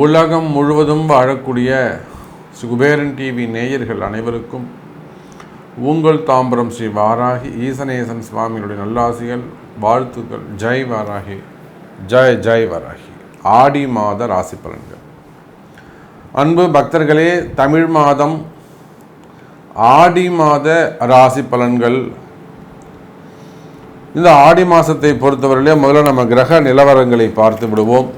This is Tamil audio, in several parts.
உலகம் முழுவதும் வாழக்கூடிய குபேரன் டிவி நேயர்கள் அனைவருக்கும் உங்கள் தாம்பரம் ஸ்ரீ வாராகி ஈசனேசன் சுவாமிகளுடைய நல்லாசிகள், வாழ்த்துக்கள். ஜெய் வாராகி, ஜெய் ஜெய் வாராகி. ஆடி மாத ராசி பலன்கள். அன்பு பக்தர்களே, தமிழ் மாதம் ஆடி மாத ராசி பலன்கள். இந்த ஆடி மாதத்தை பொறுத்தவரையிலே முதல்ல நம்ம கிரக நிலவரங்களை பார்த்து விடுவோம்.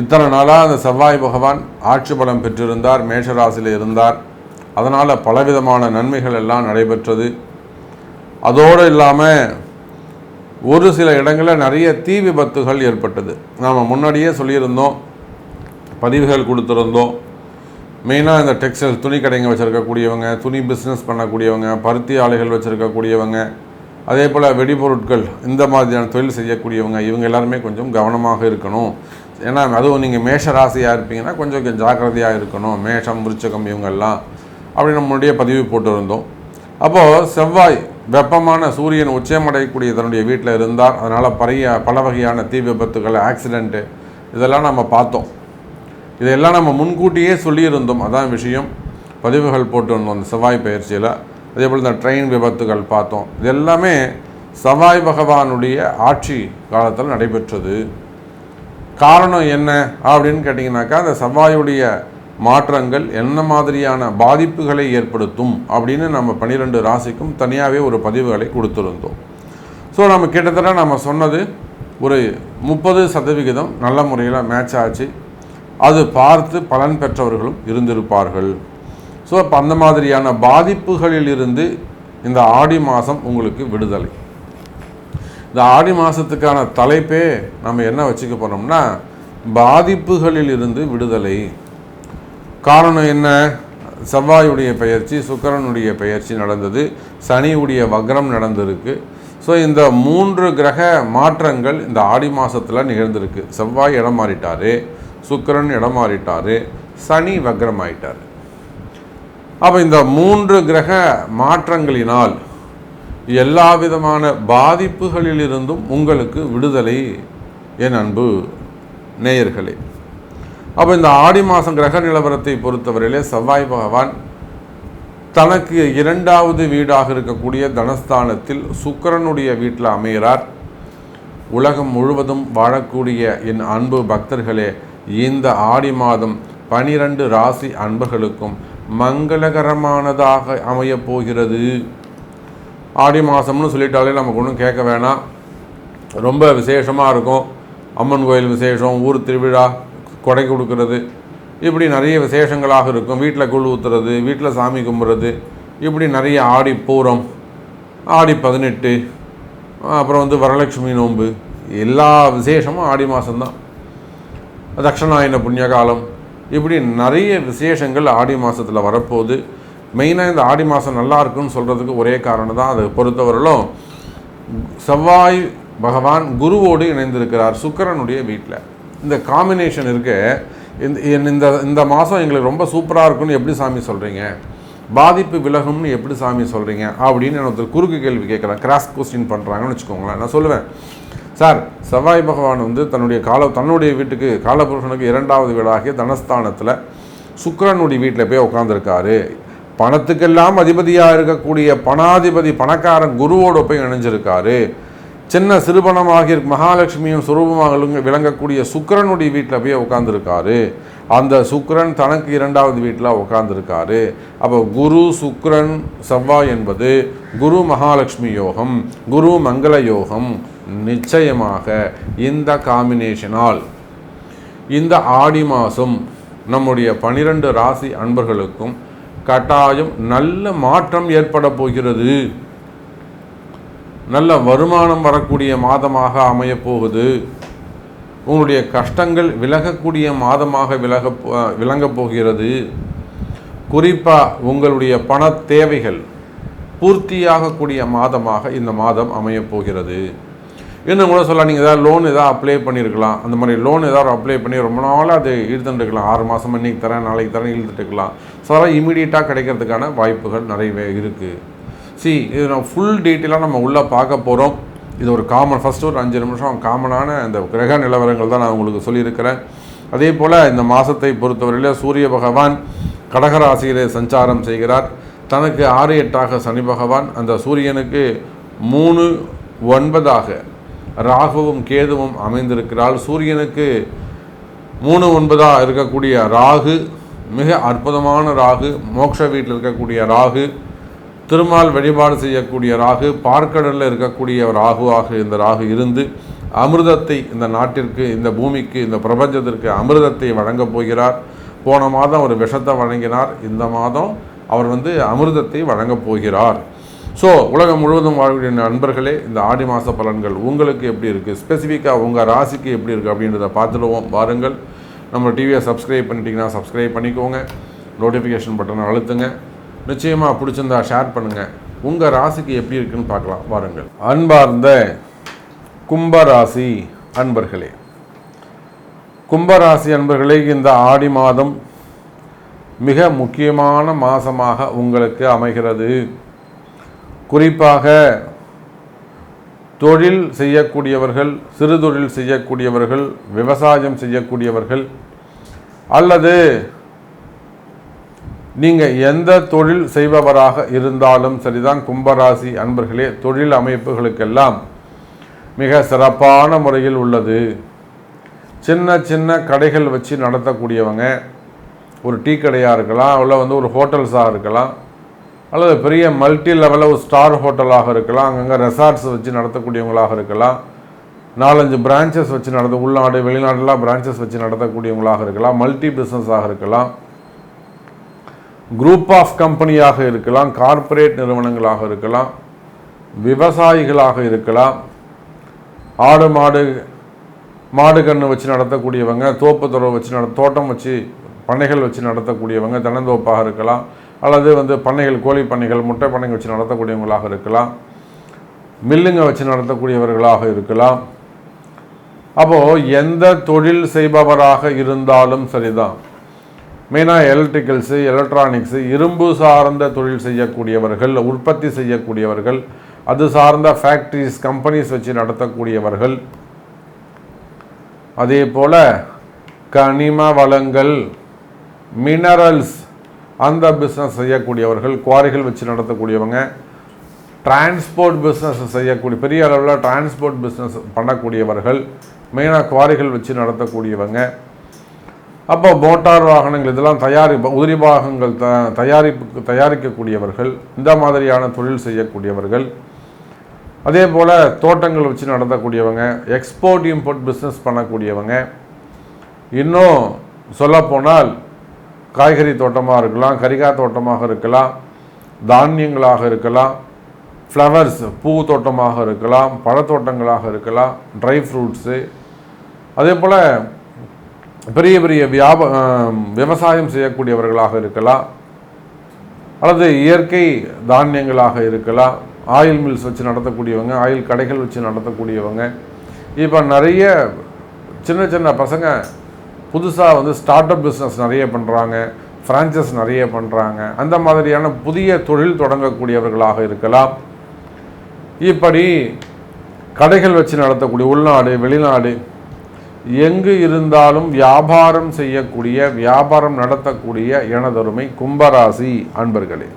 இத்தனை நாளாக அந்த செவ்வாய் பகவான் ஆட்சி பலம் பெற்றிருந்தார், மேஷராசியில் இருந்தார். அதனால் பலவிதமான நன்மைகள் எல்லாம் நடைபெற்றது. அதோடு இல்லாமல் ஒரு சில இடங்களில் நிறைய தீ விபத்துகள் ஏற்பட்டது. நாம் முன்னாடியே சொல்லியிருந்தோம், பதிவுகள் கொடுத்துருந்தோம். மெயினாக இந்த டெக்ஸ்டைல் துணி கடைங்க வச்சுருக்கக்கூடியவங்க, துணி பிஸ்னஸ் பண்ணக்கூடியவங்க, பருத்தி ஆலைகள் வச்சுருக்கக்கூடியவங்க, அதே போல் வெடிபொருட்கள் இந்த மாதிரியான தொழில் செய்யக்கூடியவங்க, இவங்க எல்லாருமே கொஞ்சம் கவனமாக இருக்கணும். ஏன்னா அதுவும் நீங்கள் மேஷ ராசியாக இருப்பீங்கன்னா கொஞ்சம் ஜாக்கிரதையாக இருக்கணும். மேஷம், விருச்சிகம் இவங்கெல்லாம் அப்படி நம்மளுடைய பதிவு போட்டிருந்தோம். அப்போது செவ்வாய் வெப்பமான சூரியன் உச்சமடையக்கூடிய தன்னுடைய வீட்டில் இருந்தார். அதனால் பல வகையான தீ விபத்துகள், ஆக்சிடெண்ட்டு இதெல்லாம் நம்ம பார்த்தோம். இதெல்லாம் நம்ம முன்கூட்டியே சொல்லியிருந்தோம். அதான் விஷயம். பதிவுகள் போட்டிருந்தோம் அந்த செவ்வாய் பயிற்சியில். அதே போல் இந்த ட்ரெயின் விபத்துகள் பார்த்தோம். இது எல்லாமே செவ்வாய் பகவானுடைய ஆட்சி காலத்தில் நடைபெற்றது. காரணம் என்ன அப்படின்னு கேட்டிங்கனாக்கா, அந்த செவ்வாயுடைய மாற்றங்கள் என்ன மாதிரியான பாதிப்புகளை ஏற்படுத்தும் அப்படின்னு நம்ம 12 ராசிக்கும் தனியாகவே ஒரு பதிவுகளை கொடுத்துருந்தோம். ஸோ நம்ம கிட்டத்தட்ட நம்ம சொன்னது ஒரு 30% நல்ல முறையில் மேட்ச் ஆச்சு. அது பார்த்து பலன் பெற்றவர்களும் இருந்திருப்பார்கள். ஸோ அப்போ அந்த மாதிரியான பாதிப்புகளில் இருந்து இந்த ஆடி மாதம் உங்களுக்கு விடுதலை. இந்த ஆடி மாதத்துக்கான தலைப்பே நம்ம என்ன வச்சுக்க போகிறோம்னா, பாதிப்புகளில் இருந்து விடுதலை. காரணம் என்ன? செவ்வாயுடைய பெயர்ச்சி, சுக்கிரனுடைய பெயர்ச்சி நடந்தது, சனியுடைய வக்ரம் நடந்திருக்கு. ஸோ இந்த 3 கிரக மாற்றங்கள் இந்த ஆடி மாதத்தில் நிகழ்ந்திருக்கு. செவ்வாய் இடம் மாறிட்டார், சுக்கிரன் இடம் மாறிட்டார், சனி வக்ரம் ஆயிட்டார். அப்போ இந்த 3 கிரக மாற்றங்களினால் எல்லா விதமான பாதிப்புகளிலிருந்தும் உங்களுக்கு விடுதலை, என் அன்பு நேயர்களே. அப்போ இந்த ஆடி மாதம் கிரக நிலவரத்தை பொறுத்தவரையிலே செவ்வாய் பகவான் தனக்கு 2வது வீடாக இருக்கக்கூடிய தனஸ்தானத்தில் சுக்கிரனுடைய வீட்டில் அமைகிறார். உலகம் முழுவதும் வாழக்கூடிய என் அன்பு பக்தர்களே, இந்த ஆடி மாதம் 12 ராசி அன்பர்களுக்கும் மங்களகரமானதாக அமையப் போகிறது. ஆடி மாதம்னு சொல்லிட்டாலே நமக்கு ஒன்றும் கேட்க வேணாம். ரொம்ப விசேஷமாக இருக்கும். அம்மன் கோயில் விசேஷம், ஊர் திருவிழா, கொடை கொடுக்கறது, இப்படி நிறைய விசேஷங்களாக இருக்கும். வீட்டில் கூழ் ஊற்றுறது, வீட்டில் சாமி கும்பிட்றது, இப்படி நிறைய ஆடி பூரம், ஆடி 18, அப்புறம் வரலட்சுமி நோன்பு, எல்லா விசேஷமும் ஆடி மாதம்தான். தட்சணாயன புண்ணியகாலம், இப்படி நிறைய விசேஷங்கள் ஆடி மாதத்தில் வரப்போகுது. மெயினாக இந்த ஆடி மாதம் நல்லா இருக்குன்னு சொல்கிறதுக்கு ஒரே காரணம் தான். அதை பொறுத்தவரையிலும் செவ்வாய் பகவான் குருவோடு இணைந்திருக்கிறார் சுக்கிரனுடைய வீட்டில். இந்த காம்பினேஷன் இருக்கு. இந்த மாதம் எங்களுக்கு ரொம்ப சூப்பராக இருக்குன்னு எப்படி சாமி சொல்கிறீங்க, பாதிப்பு விலகும்னு எப்படி சாமி சொல்கிறீங்க அப்படின்னு ஒருத்தர் குறுக்கு கேள்வி கேட்குறாங்க, கிராஸ் கொஸ்டின் பண்ணுறாங்கன்னு வச்சுக்கோங்களேன். நான் சொல்லுவேன், சார் செவ்வாய் பகவான் தன்னுடைய வீட்டுக்கு காலபுருஷனுக்கு 2வது வீடாகிய தனஸ்தானத்தில் சுக்கிரனுடைய வீட்டில் போய் உட்காந்துருக்காரு. பணத்துக்கெல்லாம் அதிபதியாக இருக்கக்கூடிய பணாதிபதி பணக்காரன் குருவோடு போய் இணைஞ்சிருக்காரு. சின்ன சிறுபணமாகி மகாலட்சுமியும் சுரூபமாக விளங்கக்கூடிய சுக்கிரனுடைய வீட்டில் போய் உட்காந்துருக்காரு. அந்த சுக்கிரன் தனக்கு 2வது வீட்டில் உட்காந்துருக்காரு. அப்போ குரு சுக்கிரன் செவ்வாய் என்பது குரு மகாலட்சுமி யோகம், குரு மங்கள யோகம். நிச்சயமாக இந்த காம்பினேஷனால் இந்த ஆடி மாதம் நம்முடைய 12 ராசி அன்பர்களுக்கும் கட்டாயம் நல்ல மாற்றம் ஏற்பட போகிறது. நல்ல வருமானம் வரக்கூடிய மாதமாக அமையப் போகுது. உங்களுடைய கஷ்டங்கள் விலகக்கூடிய மாதமாக விளங்கப் போகிறது. குறிப்பாக உங்களுடைய பண தேவைகள் பூர்த்தியாகக்கூடிய மாதமாக இந்த மாதம் அமையப் போகிறது. இன்னும் கூட சொல்லலாம், நீங்கள் ஏதாவது லோன் ஏதாவது அப்ளை பண்ணியிருக்கலாம். அந்த மாதிரி லோன் ஏதாவது அப்ளை பண்ணி ரொம்ப நாளாக அது இழுத்துட்டுருக்கலாம். 6 மாதம் இன்றைக்கி தரேன் நாளைக்கு தரேன் இழுத்துட்டுருக்கலாம். ஸோ அதெல்லாம் இமீடியட்டாக கிடைக்கிறதுக்கான வாய்ப்புகள் நிறையவே இருக்குது. இது நம்ம ஃபுல் டீட்டெயிலாக நம்ம உள்ளே பார்க்க போகிறோம். இது ஒரு ஃபஸ்ட்டு ஒரு 5 நிமிஷம் காமனான இந்த கிரக நிலவரங்கள் தான் நான் உங்களுக்கு சொல்லியிருக்கிறேன். அதே போல் இந்த மாதத்தை பொறுத்தவரையில் சூரிய பகவான் கடகராசியிலே சஞ்சாரம் செய்கிறார். தனக்கு 6-8 சனி பகவான், அந்த சூரியனுக்கு 3-9 ராகுவும் கேதுவும் அமைந்திருக்கிறாள். சூரியனுக்கு 3-9 இருக்கக்கூடிய ராகு மிக அற்புதமான ராகு, மோட்ச வீட்டில் இருக்கக்கூடிய ராகு, திருமால் வழிபாடு செய்யக்கூடிய ராகு, பார்க்கடலில் இருக்கக்கூடிய ராகுவாக இந்த ராகு இருந்து அமிர்தத்தை இந்த நாட்டிற்கு, இந்த பூமிக்கு, இந்த பிரபஞ்சத்திற்கு அமிர்தத்தை வழங்கப் போகிறார். போன மாதம் ஒரு விஷத்தை வழங்கினார். இந்த மாதம் அவர் அமிர்தத்தை வழங்கப் போகிறார். ஸோ உலகம் முழுவதும் வாழக்கூடிய நண்பர்களே, இந்த ஆடி மாத பலன்கள் உங்களுக்கு எப்படி இருக்குது, ஸ்பெசிஃபிக்காக உங்கள் ராசிக்கு எப்படி இருக்குது அப்படின்றத பார்த்துடுவோம். வாருங்கள். நம்ம டிவியை சப்ஸ்கிரைப் பண்ணிட்டீங்கன்னா சப்ஸ்கிரைப் பண்ணிக்கோங்க, நோட்டிஃபிகேஷன் பட்டனை அழுத்துங்க, நிச்சயமாக பிடிச்சிருந்தா ஷேர் பண்ணுங்கள். உங்கள் ராசிக்கு எப்படி இருக்குன்னு பார்க்கலாம். வாருங்கள். அன்பார்ந்த கும்பராசி அன்பர்களே, கும்பராசி அன்பர்களே, இந்த ஆடி மாதம் மிக முக்கியமான மாதமாக உங்களுக்கு அமைகிறது. குறிப்பாக தொழில் செய்யக்கூடியவர்கள், சிறு தொழில் செய்யக்கூடியவர்கள், விவசாயம் செய்யக்கூடியவர்கள், அல்லது நீங்கள் எந்த தொழில் செய்பவராக இருந்தாலும் சரிதான் கும்பராசி அன்பர்களே, தொழில் அமைப்புகளுக்கெல்லாம் மிக சிறப்பான முறையில் உள்ளது. சின்ன சின்ன கடைகள் வச்சு நடத்தக்கூடியவங்க, ஒரு டீ கடையாக இருக்கலாம், அல்ல ஒரு ஹோட்டல்ஸாக இருக்கலாம், அல்லது பெரிய மல்டி லெவலில் ஒரு ஸ்டார் ஹோட்டலாக இருக்கலாம், அங்கங்கே ரெசார்ட்ஸ் வச்சு நடத்தக்கூடியவங்களாக இருக்கலாம், 4-5 பிரான்ச்சஸ் வச்சு உள்நாடு வெளிநாடுலாம் பிரான்ச்சஸ் வச்சு நடத்தக்கூடியவங்களாக இருக்கலாம், மல்டி பிஸ்னஸாக இருக்கலாம், குரூப் ஆஃப் கம்பெனியாக இருக்கலாம், கார்ப்பரேட் நிறுவனங்களாக இருக்கலாம், விவசாயிகளாக இருக்கலாம், ஆடு மாடு கன்று வச்சு நடத்தக்கூடியவங்க, தோப்பு துறவு வச்சு தோட்டம் வச்சு பண்ணைகள் வச்சு நடத்தக்கூடியவங்க, தென்னந்தோப்பாக இருக்கலாம், அல்லது பண்ணைகள், கோழி பண்ணைகள், முட்டை பண்ணைகள் வச்சு நடத்தக்கூடியவங்களாக இருக்கலாம், மில்லுங்க வச்சு நடத்தக்கூடியவர்களாக இருக்கலாம். அப்போது எந்த தொழில் செய்பவராக இருந்தாலும் சரிதான். மெயினாக எலக்ட்ரிக்கல்ஸு, எலக்ட்ரானிக்ஸு, இரும்பு சார்ந்த தொழில் செய்யக்கூடியவர்கள், உற்பத்தி செய்யக்கூடியவர்கள், அது சார்ந்த ஃபேக்ட்ரிஸ், கம்பெனிஸ் வச்சு நடத்தக்கூடியவர்கள், அதே போல் கனிம வளங்கள், மினரல்ஸ் அந்த பிஸ்னஸ் செய்யக்கூடியவர்கள், குவாரிகள் வச்சு நடத்தக்கூடியவங்க, டிரான்ஸ்போர்ட் பிஸ்னஸ் செய்யக்கூடிய, பெரிய அளவில் டிரான்ஸ்போர்ட் பிஸ்னஸ் பண்ணக்கூடியவர்கள், மெயினாக குவாரிகள் வச்சு நடத்தக்கூடியவங்க, அப்போ மோட்டார் வாகனங்கள் இதெல்லாம் உதிரி பாகங்கள் தயாரிக்கக்கூடியவர்கள், இந்த மாதிரியான தொழில் செய்யக்கூடியவர்கள், அதே போல் தோட்டங்கள் வச்சு நடத்தக்கூடியவங்க, எக்ஸ்போர்ட் இம்போர்ட் பிஸ்னஸ் பண்ணக்கூடியவங்க, இன்னும் சொல்லப்போனால் காய்கறி தோட்டமாக இருக்கலாம், கரிகாய் தோட்டமாக இருக்கலாம், தானியங்களாக இருக்கலாம், ஃப்ளவர்ஸ் பூ தோட்டமாக இருக்கலாம், பழத்தோட்டங்களாக இருக்கலாம், ட்ரை ஃப்ரூட்ஸு, அதே போல் பெரிய பெரிய விவசாயம் செய்யக்கூடியவர்களாக இருக்கலாம், அல்லது இயற்கை தானியங்களாக இருக்கலாம், ஆயில் மில்ஸ் வச்சு நடத்தக்கூடியவங்க, ஆயில் கடைகள் வச்சு நடத்தக்கூடியவங்க. இப்போ நிறைய சின்ன சின்ன பசங்க புதுசாக ஸ்டார்ட் அப் பிஸ்னஸ் நிறைய பண்ணுறாங்க, ஃப்ரான்ச்சைஸ் நிறைய பண்ணுறாங்க, அந்த மாதிரியான புதிய தொழில் தொடங்கக்கூடியவர்களாக இருக்கலாம். இப்படி கடைகள் வச்சு நடத்தக்கூடிய, உள்நாடு வெளிநாடு எங்கு இருந்தாலும் வியாபாரம் செய்யக்கூடிய, வியாபாரம் நடத்தக்கூடிய எனதருமை கும்பராசி அன்பர்களே,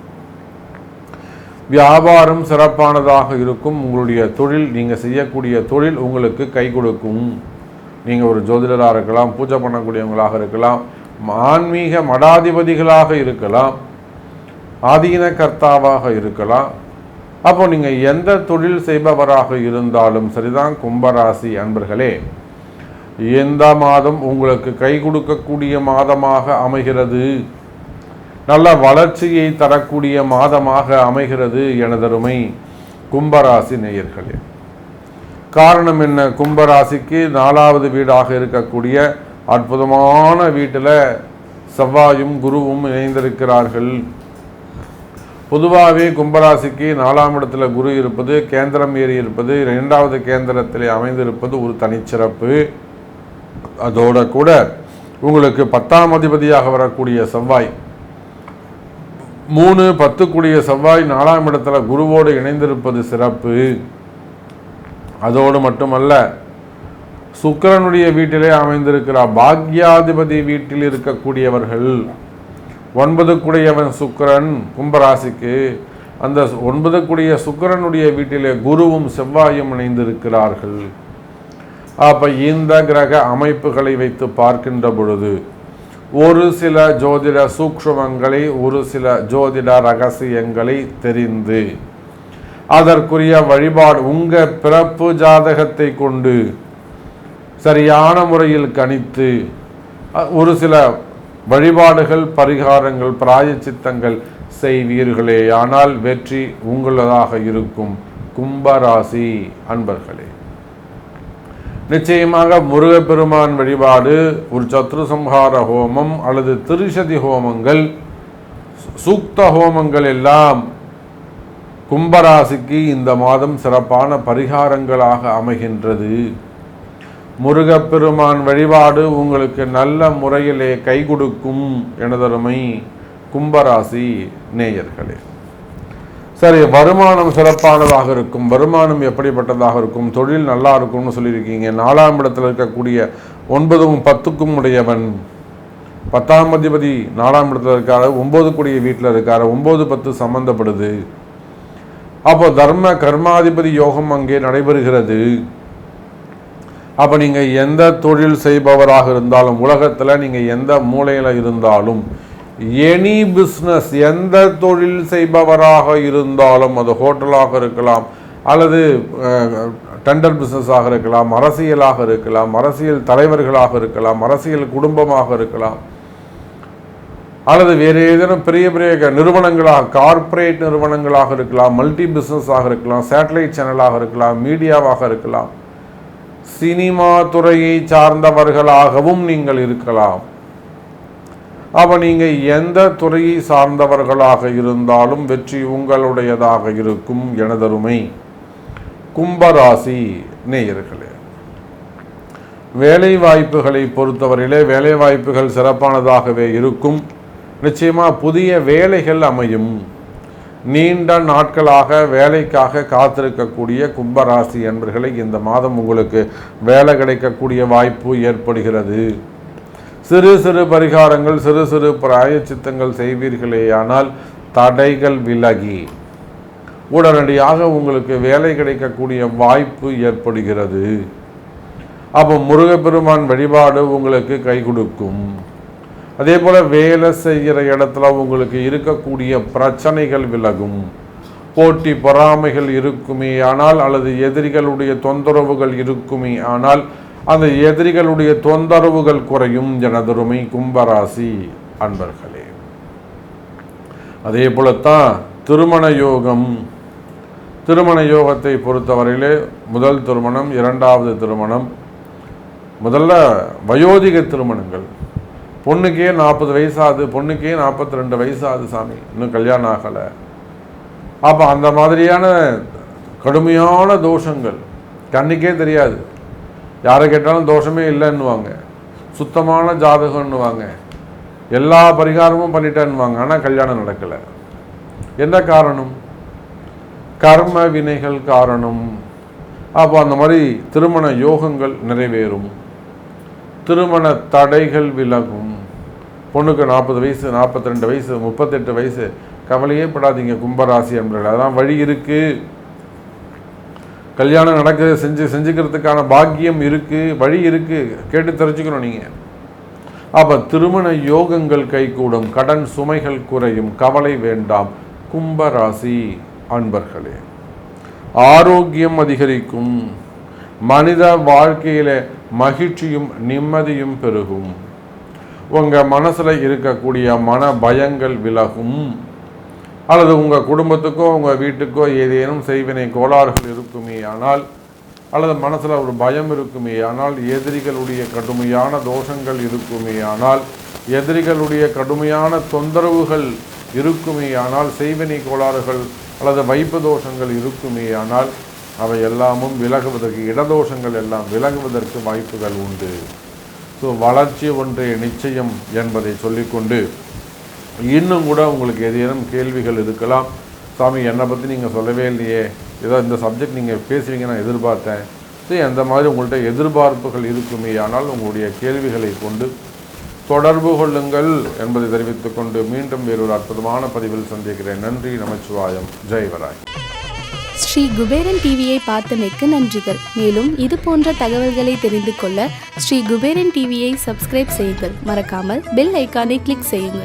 வியாபாரம் சிறப்பானதாக இருக்கும். உங்களுடைய தொழில், நீங்கள் செய்யக்கூடிய தொழில் உங்களுக்கு கை கொடுக்கும். நீங்கள் ஒரு ஜோதிடராக இருக்கலாம், பூஜை பண்ணக்கூடியவங்களாக இருக்கலாம், ஆன்மீக மடாதிபதிகளாக இருக்கலாம், ஆதீன கர்த்தாவாக இருக்கலாம். அப்போ நீங்கள் எந்த தொழில் செய்பவராக இருந்தாலும் சரிதான் கும்பராசி அன்பர்களே, எந்த மாதம் உங்களுக்கு கை கொடுக்கக்கூடிய மாதமாக அமைகிறது, நல்ல வளர்ச்சியை தரக்கூடிய மாதமாக அமைகிறது எனதருமை கும்பராசி நேயர்களே. காரணம் என்ன? கும்பராசிக்கு 4வது வீடாக இருக்கக்கூடிய அற்புதமான வீட்டில் செவ்வாயும் குருவும் இணைந்திருக்கிறார்கள். பொதுவாகவே கும்பராசிக்கு 4ஆம் இடத்துல குரு இருப்பது, கேந்திரம் ஏறி இருப்பது, 2வது கேந்திரத்தில் அமைந்திருப்பது ஒரு தனிச்சிறப்பு. அதோட கூட உங்களுக்கு 10ஆம் அதிபதியாக வரக்கூடிய செவ்வாய் 3 10 செவ்வாய் 4ஆம் இடத்துல குருவோடு இணைந்திருப்பது சிறப்பு. அதோடு மட்டுமல்ல, சுக்கிரனுடைய வீட்டிலே அமைந்திருக்கிறார். பாக்யாதிபதி வீட்டில் இருக்கக்கூடியவர்கள், 9 சுக்கிரன் கும்பராசிக்கு, அந்த 9 சுக்கிரனுடைய வீட்டிலே குருவும் செவ்வாயும் இணைந்திருக்கிறார்கள். அப்ப இந்த கிரக அமைப்புகளை வைத்து பார்க்கின்ற பொழுது ஒரு சில ஜோதிட சூக்ஷ்மங்களை, ஒரு சில ஜோதிட ரகசியங்களை தெரிந்து அதற்குரிய வழிபாடு உங்க பிறப்பு ஜாதகத்தை கொண்டு சரியான முறையில் கணித்து ஒரு சில வழிபாடுகள், பரிகாரங்கள், பிராயச்சித்தங்கள் செய்வீர்களே ஆனால் வெற்றி உங்களதாக இருக்கும். கும்பராசி அன்பர்களே, நிச்சயமாக முருகப்பெருமான் வழிபாடு, ஒரு சத்ரு சம்ஹார ஹோமம் அல்லது திரிசதி ஹோமங்கள், சூக்த ஹோமங்கள் எல்லாம் கும்பராசிக்கு இந்த மாதம் சிறப்பான பரிகாரங்களாக அமைகின்றது. முருகப்பெருமான் வழிபாடு உங்களுக்கு நல்ல முறையிலே கை கொடுக்கும் எனதருமை கும்பராசி நேயர்களே. சரி, வருமானம் சிறப்பானதாக இருக்கும். வருமானம் எப்படிப்பட்டதாக இருக்கும்? தொழில் நல்லா இருக்கும்னு சொல்லியிருக்கீங்க. 4ஆம் இடத்தில் இருக்கக்கூடிய 9ம் 10க்கும் உடையவன், 10ஆம் அதிபதி 4ஆம் இடத்துல இருக்காரு, 9 வீட்டில் இருக்காரு, 9 10 சம்பந்தப்படுது. அப்போ தர்ம கர்மாதிபதி யோகம் அங்கே நடைபெறுகிறது. அப்போ நீங்கள் எந்த தொழில் செய்பவராக இருந்தாலும், உலகத்தில் நீங்கள் எந்த மூலையில் இருந்தாலும், எனி பிஸ்னஸ், எந்த தொழில் செய்பவராக இருந்தாலும், அது ஹோட்டலாக இருக்கலாம், அல்லது டெண்டர் பிஸ்னஸாக இருக்கலாம், அரசியலாக இருக்கலாம், அரசியல் தலைவர்களாக இருக்கலாம், அரசியல் குடும்பமாக இருக்கலாம், அல்லது வேறு ஏதேனும் பெரிய பெரிய நிறுவனங்களாக, கார்ப்பரேட் நிறுவனங்களாக இருக்கலாம், மல்டி பிஸ்னஸாக இருக்கலாம், சேட்டலைட் சேனலாக இருக்கலாம், மீடியாவாக இருக்கலாம், சினிமா துறையை சார்ந்தவர்களாகவும் நீங்கள் இருக்கலாம். அப்போ நீங்கள் எந்த துறையை சார்ந்தவர்களாக இருந்தாலும் வெற்றி உங்களுடையதாக இருக்கும் எனதருமை கும்பராசி நேயர்களே. வேலை வாய்ப்புகளை பொறுத்தவரையிலே வேலை வாய்ப்புகள் சிறப்பானதாகவே இருக்கும். நிச்சயமாக புதிய வேலைகள் அமையும். நீண்ட நாட்களாக வேலைக்காக காத்திருக்கக்கூடிய கும்பராசி என்பர்களை இந்த மாதம் உங்களுக்கு வேலை கிடைக்கக்கூடிய வாய்ப்பு ஏற்படுகிறது. சிறு சிறு பரிகாரங்கள், சிறு சிறு பிராயச்சித்தங்கள் செய்வீர்களேயானால் தடைகள் விலகி உடனடியாக உங்களுக்கு வேலை கிடைக்கக்கூடிய வாய்ப்பு ஏற்படுகிறது. அப்போ முருகப்பெருமான் வழிபாடு உங்களுக்கு கை கொடுக்கும். அதே போல் வேலை செய்கிற இடத்துல உங்களுக்கு இருக்கக்கூடிய பிரச்சனைகள் விலகும். போட்டி பொறாமைகள் இருக்குமே ஆனால், அல்லது எதிரிகளுடைய தொந்தரவுகள் இருக்குமே ஆனால் அந்த எதிரிகளுடைய தொந்தரவுகள் குறையும் எனதருமை கும்பராசி அன்பர்களே. அதே போலத்தான் திருமண யோகம். திருமண யோகத்தை பொறுத்தவரையிலே முதல் திருமணம், 2வது திருமணம், முதல்ல வயோதிக திருமணங்கள். பொண்ணுக்கே 40 வயசாகுது, பொண்ணுக்கே 42 வயசாகுது, சாமி இன்னும் கல்யாணம் ஆகலை. அப்போ அந்த மாதிரியான கடுமையான தோஷங்கள் கண்ணுக்கே தெரியாது. யாரை கேட்டாலும் தோஷமே இல்லைன்னுவாங்க, சுத்தமான ஜாதகம்னுவாங்க, எல்லா பரிகாரமும் பண்ணிட்டேன்னுவாங்க, ஆனால் கல்யாணம் நடக்கலை. என்ன காரணம்? கர்ம வினைகள் காரணம். அப்போ அந்த மாதிரி திருமண யோகங்கள் நிறைவேறும், திருமண தடைகள் விலகும். பொண்ணுக்கு 40 வயசு, 42 வயசு, 38 வயசு, கவலையே படாதீங்க கும்பராசி என்பவர்கள். அதான் வழி இருக்கு, கல்யாணம் நடக்குது, செஞ்சுக்கிறதுக்கான பாக்கியம் இருக்கு, வழி இருக்கு, கேட்டு தெரிஞ்சுக்கணும் நீங்க. அப்ப திருமண யோகங்கள் கைகூடும், கடன் சுமைகள் குறையும், கவலை வேண்டாம் கும்பராசி அன்பர்களே. ஆரோக்கியம் அதிகரிக்கும், மனித வாழ்க்கையில மகிழ்ச்சியும் நிம்மதியும் பெருகும். உங்க மனசுல இருக்கக்கூடிய மன பயங்கள் விலகும். அல்லது உங்கள் குடும்பத்துக்கோ உங்கள் வீட்டுக்கோ ஏதேனும் செய்வினை கோளாறுகள் இருக்குமே ஆனால், அல்லது மனசில் ஒரு பயம் இருக்குமே ஆனால், எதிரிகளுடைய கடுமையான தோஷங்கள் இருக்குமே ஆனால், எதிரிகளுடைய கடுமையான தொந்தரவுகள் இருக்குமே ஆனால், செய்வினை கோளாறுகள் அல்லது வைப்பு தோஷங்கள் இருக்குமே ஆனால், அவை எல்லாமும் விலகுவதற்கு, இடதோஷங்கள் எல்லாம் விலகுவதற்கு வாய்ப்புகள் உண்டு. ஸோ வளர்ச்சி ஒன்றே நிச்சயம் என்பதை சொல்லிக்கொண்டு இன்னும் கூட உங்களுக்கு ஏதேனும் கேள்விகள் இருக்கலாம். சாமி என்னை பற்றி நீங்கள் சொல்லவே இல்லையே, ஏதோ இந்த சப்ஜெக்ட் நீங்கள் பேசுவீங்க நான் எதிர்பார்த்தேன். சரி, அந்த மாதிரி உங்கள்கிட்ட எதிர்பார்ப்புகள் இருக்குமே, ஆனால் உங்களுடைய கேள்விகளை கொண்டு தொடர்பு கொள்ளுங்கள் என்பதை தெரிவித்துக்கொண்டு மீண்டும் வேறொரு அற்புதமான பதிவில் சந்திக்கிறேன். நன்றி, நமச்சிவாயம், ஜெய்வராய். ஸ்ரீ குபேரன் டிவியை பார்த்தமைக்கு நன்றிகள். மேலும் இது போன்ற தகவல்களை தெரிந்து கொள்ள ஸ்ரீ குபேரன் டிவியை சப்ஸ்கிரைப் செய்யுங்கள். மறக்காமல் பெல் ஐக்கானை கிளிக் செய்யுங்கள்.